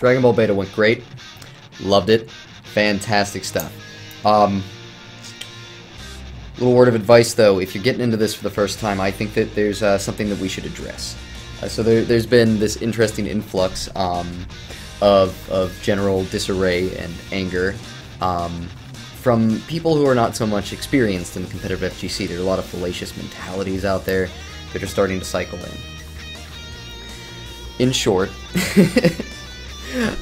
Dragon Ball Beta went great. Loved it. Fantastic stuff. Little word of advice, though. If you're getting into this for the first time, I think that there's something that we should address. So there's been this interesting influx of general disarray and anger from people who are not so much experienced in the competitive FGC. There's a lot of fallacious mentalities out there that are starting to cycle in. In short,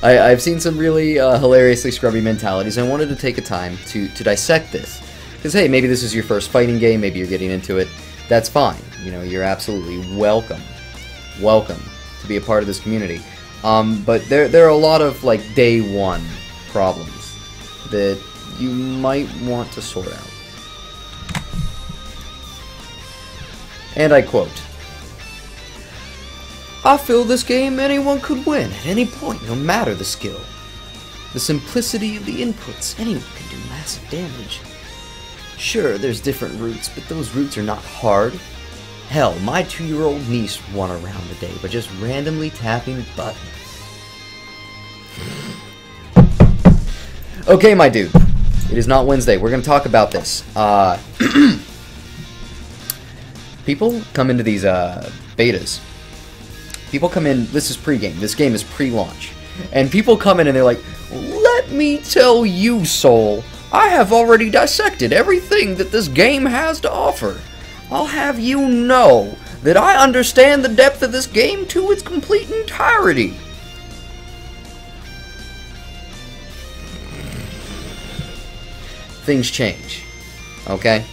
I've seen some really hilariously scrubby mentalities. I wanted to take a time to dissect this. Because, hey, maybe this is your first fighting game, maybe you're getting into it. That's fine. You know, you're absolutely welcome to be a part of this community. But there are a lot of, like, day one problems that you might want to sort out. And I quote, "I feel this game anyone could win at any point, no matter the skill. The simplicity of the inputs, anyone can do massive damage. Sure, there's different routes, but those routes are not hard. Hell, my 2-year-old niece won a round a day by just randomly tapping buttons." Okay, my dude. It is not Wednesday. We're going to talk about this. People come into these betas. People come in, this is pre-game. This game is pre-launch. And people come in and they're like, "Let me tell you, Soul, I have already dissected everything that this game has to offer. I'll have you know that I understand the depth of this game to its complete entirety." Things change, okay?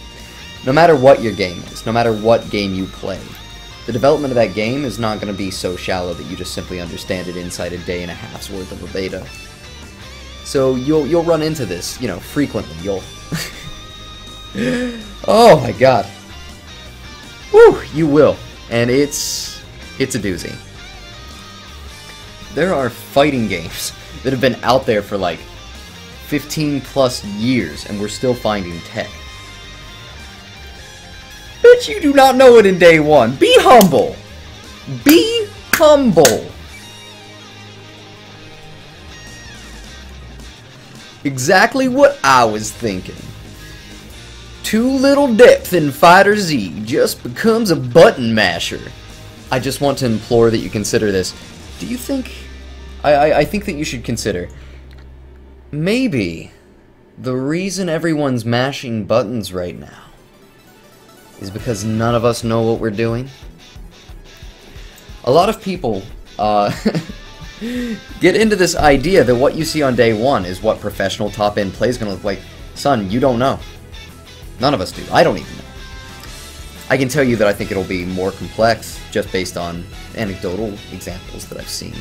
No matter what your game is, no matter what game you play, the development of that game is not going to be so shallow that you just simply understand it inside a day and a half's worth of a beta. So you'll run into this, you know, frequently. You'll oh my god. Woo, you will. And it's a doozy. There are fighting games that have been out there for like 15 plus years and we're still finding tech. Bet you do not know it in day one. Be humble. Be humble. Exactly what I was thinking. Too little depth in Fighter Z just becomes a button masher. I just want to implore that you consider this. Do you think... I think that you should consider... maybe the reason everyone's mashing buttons right now is because none of us know what we're doing. A lot of people get into this idea that what you see on day one is what professional top-end play is going to look like. Son, you don't know. None of us do. I don't even know. I can tell you that I think it'll be more complex just based on anecdotal examples that I've seen.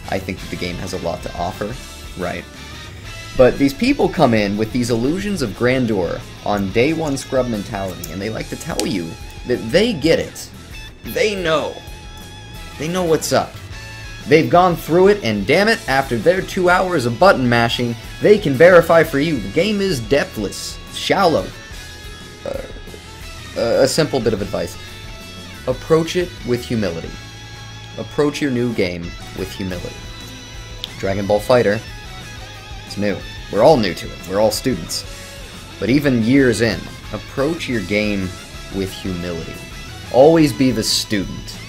I think that the game has a lot to offer, right? But these people come in with these illusions of grandeur on day one scrub mentality, and they like to tell you that they get it. They know. They know what's up. They've gone through it, and damn it, after their 2 hours of button mashing, they can verify for you the game is depthless, shallow. A simple bit of advice. Approach it with humility. Approach your new game with humility. Dragon Ball Fighter, it's new. We're all new to it. We're all students. But even years in, approach your game with humility. Always be the student.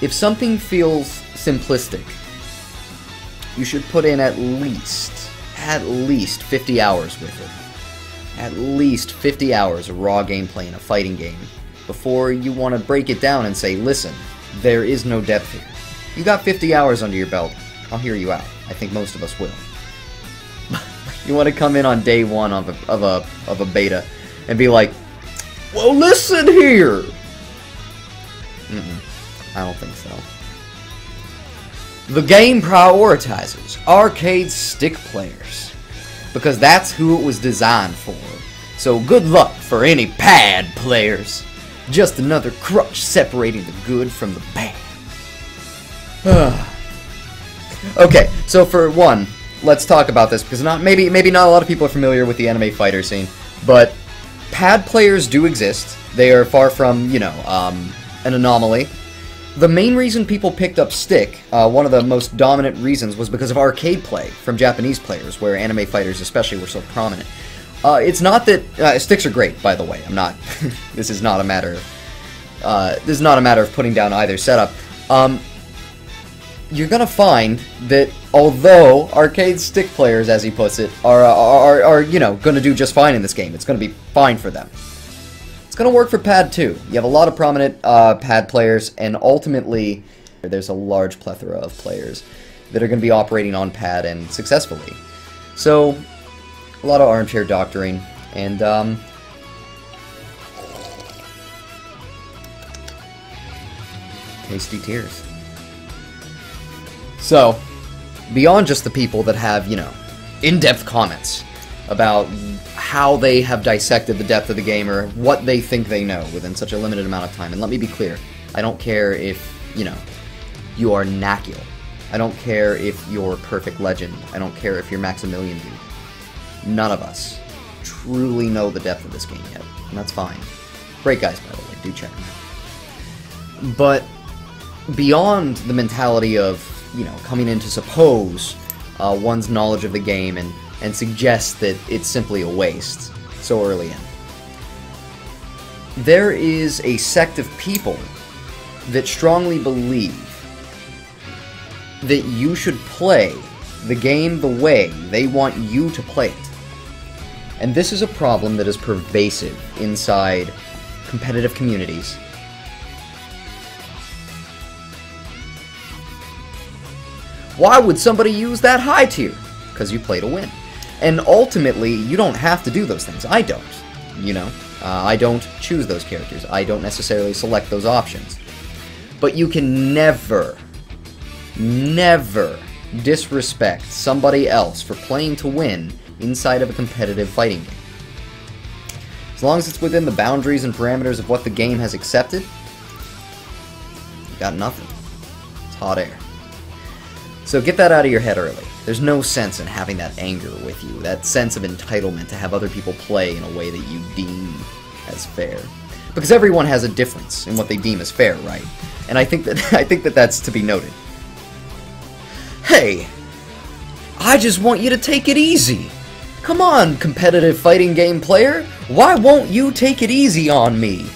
If something feels simplistic, you should put in at least 50 hours with it. At least 50 hours of raw gameplay in a fighting game before you want to break it down and say, listen, there is no depth here. You got 50 hours under your belt. I'll hear you out. I think most of us will. You want to come in on day one of a beta and be like, well, listen here. I don't think so. The game prioritizes arcade stick players because that's who it was designed for. So good luck for any pad players. Just another crutch separating the good from the bad. Okay, so for one, let's talk about this because maybe not a lot of people are familiar with the anime fighter scene, but pad players do exist. They are far from, an anomaly. The main reason people picked up Stick, one of the most dominant reasons, was because of arcade play from Japanese players, where anime fighters especially were so prominent. It's not that Sticks are great, by the way. I'm not. This is not a matter. This is not a matter of putting down either setup. You're gonna find that although arcade stick players, as he puts it, are you know, gonna do just fine in this game. It's gonna be fine for them. It's gonna work for pad too. You have a lot of prominent pad players, and ultimately there's a large plethora of players that are gonna be operating on pad and successfully. So a lot of armchair doctoring and tasty tears. So, beyond just the people that have, you know, in-depth comments about how they have dissected the depth of the game or what they think they know within such a limited amount of time, and let me be clear, I don't care if, you know, you are Nakul. I don't care if you're Perfect Legend. I don't care if you're Maximilian Dude. None of us truly know the depth of this game yet, and that's fine. Great guys, by the way, do check them out. But beyond the mentality of, you know, coming in to suppose one's knowledge of the game and suggest that it's simply a waste so early in, there is a sect of people that strongly believe that you should play the game the way they want you to play it. And this is a problem that is pervasive inside competitive communities. Why would somebody use that high tier? Because you play to win. And ultimately, you don't have to do those things. I don't, you know. I don't choose those characters. I don't necessarily select those options. But you can never, never disrespect somebody else for playing to win inside of a competitive fighting game. As long as it's within the boundaries and parameters of what the game has accepted, you got nothing. It's hot air. So get that out of your head early. There's no sense in having that anger with you, that sense of entitlement to have other people play in a way that you deem as fair. Because everyone has a difference in what they deem as fair, right? And I think that that's to be noted. Hey, I just want you to take it easy. Come on, competitive fighting game player. Why won't you take it easy on me?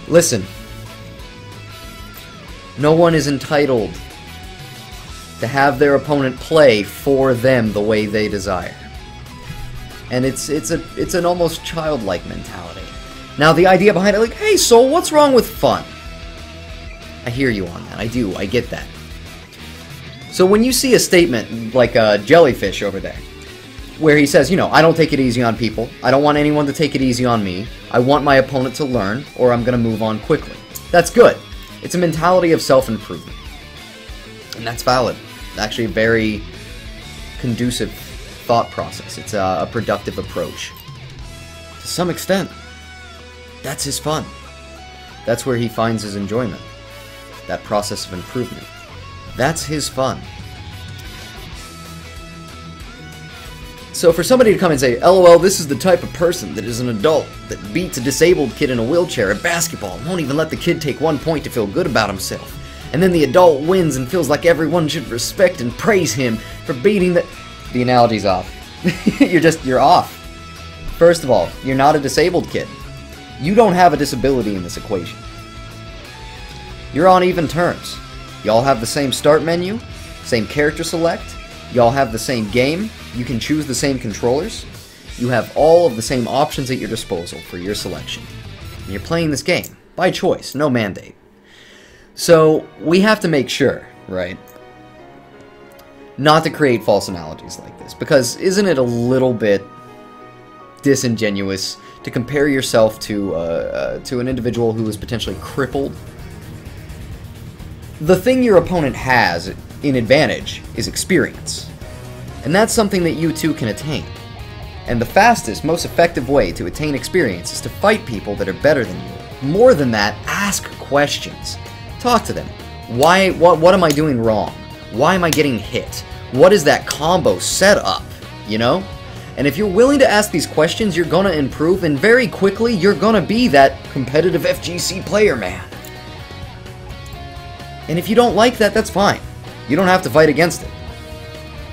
Listen. No one is entitled to have their opponent play for them the way they desire. And it's an almost childlike mentality. Now the idea behind it, like, hey, so what's wrong with fun? I hear you on that. I do. I get that. So when you see a statement like a Jellyfish over there, where he says, you know, I don't take it easy on people. I don't want anyone to take it easy on me. I want my opponent to learn, or I'm going to move on quickly. That's good. It's a mentality of self-improvement. And that's valid. Actually a very conducive thought process. It's a productive approach. To some extent, that's his fun. That's where he finds his enjoyment. That process of improvement. That's his fun. So for somebody to come and say, LOL, this is the type of person that is an adult that beats a disabled kid in a wheelchair at basketball and won't even let the kid take 1 point to feel good about himself. And then the adult wins and feels like everyone should respect and praise him for beating the analogy's off. You're off. First of all, you're not a disabled kid. You don't have a disability in this equation. You're on even terms. Y'all have the same start menu, same character select, y'all have the same game, you can choose the same controllers, you have all of the same options at your disposal for your selection. And you're playing this game, by choice, no mandate. So, we have to make sure, right, not to create false analogies like this, because isn't it a little bit disingenuous to compare yourself to an individual who is potentially crippled? The thing your opponent has in advantage is experience. And that's something that you too can attain. And the fastest, most effective way to attain experience is to fight people that are better than you. More than that, ask questions. Talk to them. What am I doing wrong? Why am I getting hit? What is that combo set up? You know? And if you're willing to ask these questions, you're gonna improve, and very quickly, you're gonna be that competitive FGC player, man. And if you don't like that, that's fine. You don't have to fight against it.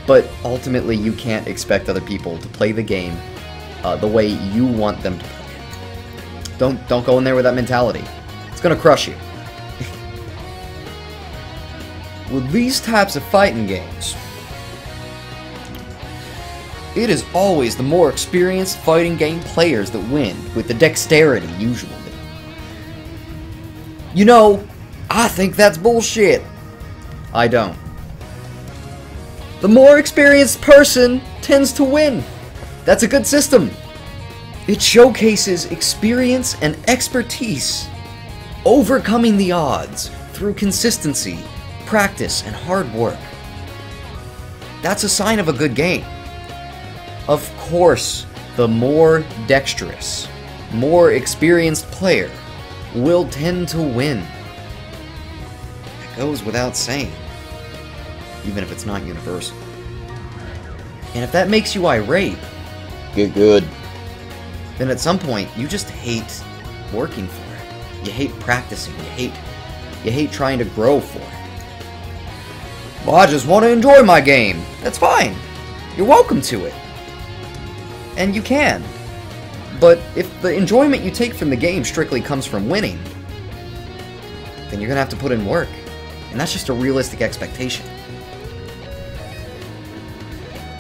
But ultimately, you can't expect other people to play the game the way you want them to play it. Don't go in there with that mentality. It's gonna crush you. With these types of fighting games, it is always the more experienced fighting game players that win, with the dexterity, usually. You know, I think that's bullshit. I don't. The more experienced person tends to win. That's a good system. It showcases experience and expertise, overcoming the odds through consistency, practice, and hard work. That's a sign of a good game. Of course, the more dexterous, more experienced player will tend to win. That goes without saying, even if it's not universal. And if that makes you irate, get good. Then at some point, you just hate working for it. You hate practicing. You hate trying to grow for it. Well, I just want to enjoy my game. That's fine. You're welcome to it. And you can. But if the enjoyment you take from the game strictly comes from winning, then you're gonna have to put in work. And that's just a realistic expectation.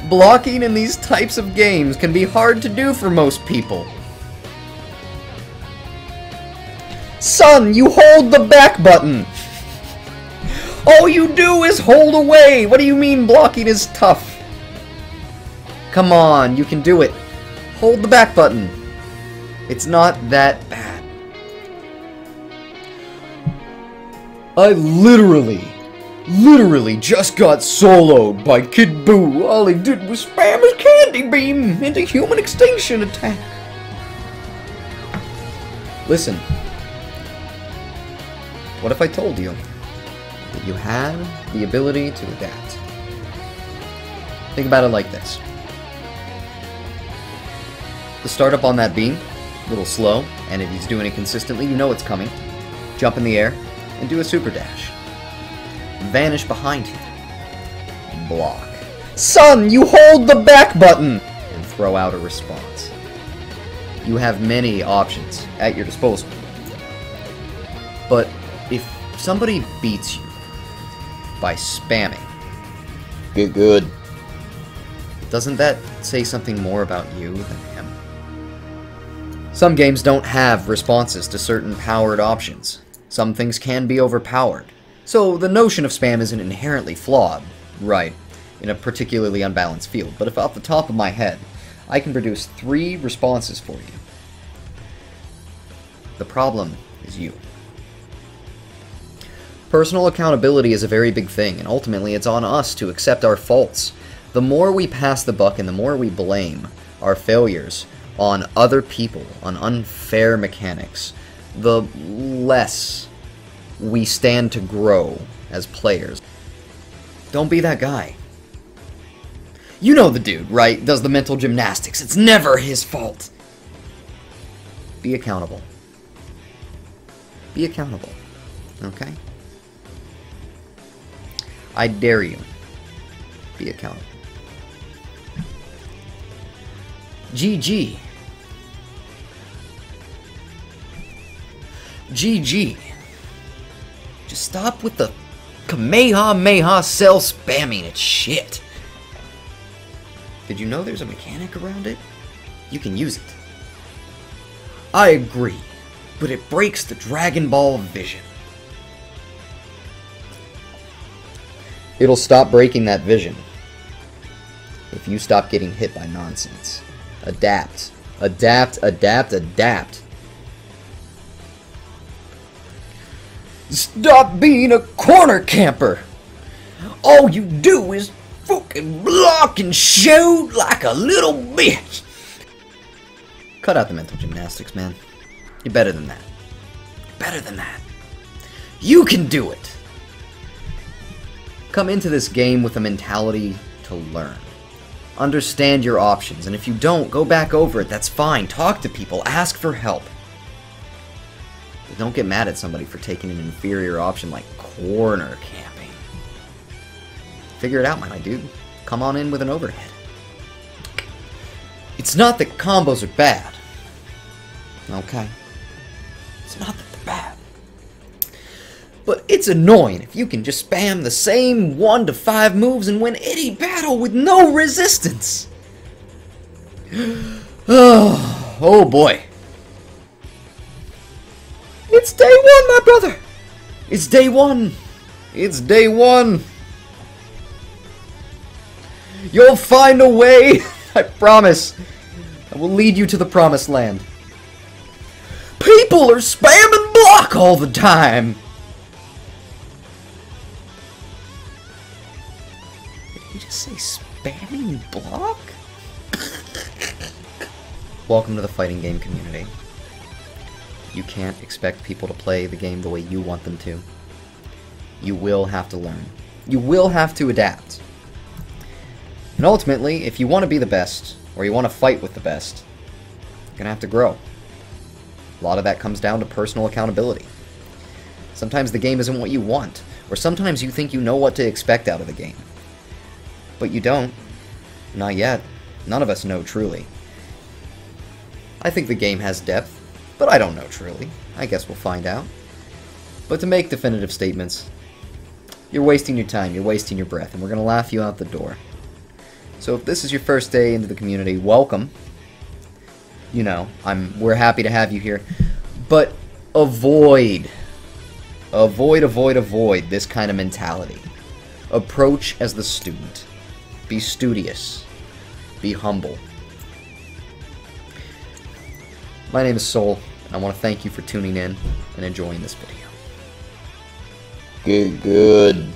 Blocking in these types of games can be hard to do for most people. Son, you hold the back button! All you do is hold away! What do you mean blocking is tough? Come on, you can do it. Hold the back button. It's not that bad. I literally just got soloed by Kid Buu. All he did was spam his candy beam into human extinction attack. Listen. What if I told you that you had the ability to adapt? Think about it like this. The startup on that beam, a little slow, and if he's doing it consistently, you know it's coming. Jump in the air, and do a super dash. Vanish behind him. Block. Son, you hold the back button! And throw out a response. You have many options at your disposal. But if somebody beats you by spamming, get good. Doesn't that say something more about you than him? Some games don't have responses to certain powered options. Some things can be overpowered. So the notion of spam isn't inherently flawed, right, in a particularly unbalanced field. But if off the top of my head, I can produce 3 responses for you, the problem is you. Personal accountability is a very big thing, and ultimately it's on us to accept our faults. The more we pass the buck and the more we blame our failures on other people, on unfair mechanics, the less we stand to grow as players. Don't be that guy. You know the dude, right? Does the mental gymnastics. It's never his fault. Be accountable. Be accountable. Okay? I dare you. Be accountable. GG. GG. Just stop with the Kamehameha cell spamming. It's shit. Did you know there's a mechanic around it? You can use it. I agree, but it breaks the Dragon Ball vision. It'll stop breaking that vision if you stop getting hit by nonsense. Adapt. Adapt, adapt, adapt. Stop being a corner camper! All you do is fucking block and shoot like a little bitch! Cut out the mental gymnastics, man. You're better than that. You're better than that. You can do it! Come into this game with a mentality to learn. Understand your options, and if you don't, go back over it. That's fine. Talk to people. Ask for help. But don't get mad at somebody for taking an inferior option like corner camping. Figure it out, my dude. Come on in with an overhead. It's not that combos are bad. Okay? It's not that they're bad. But it's annoying if you can just spam the same 1 to 5 moves and win any battle with no resistance. Oh boy. It's day 1, my brother. It's day 1. It's day 1. You'll find a way. I promise. I will lead you to the promised land. People are spamming block all the time. Did he just say spamming block? Welcome to the fighting game community. You can't expect people to play the game the way you want them to. You will have to learn. You will have to adapt. And ultimately, if you want to be the best, or you want to fight with the best, you're going to have to grow. A lot of that comes down to personal accountability. Sometimes the game isn't what you want, or sometimes you think you know what to expect out of the game. But you don't. Not yet. None of us know truly. I think the game has depth, but I don't know truly. I guess we'll find out. But to make definitive statements, you're wasting your time, you're wasting your breath, and we're going to laugh you out the door. So if this is your first day into the community, welcome. You know, we're happy to have you here. But avoid this kind of mentality. Approach as the student. Be studious. Be humble. My name is Soul, and I want to thank you for tuning in and enjoying this video. Good.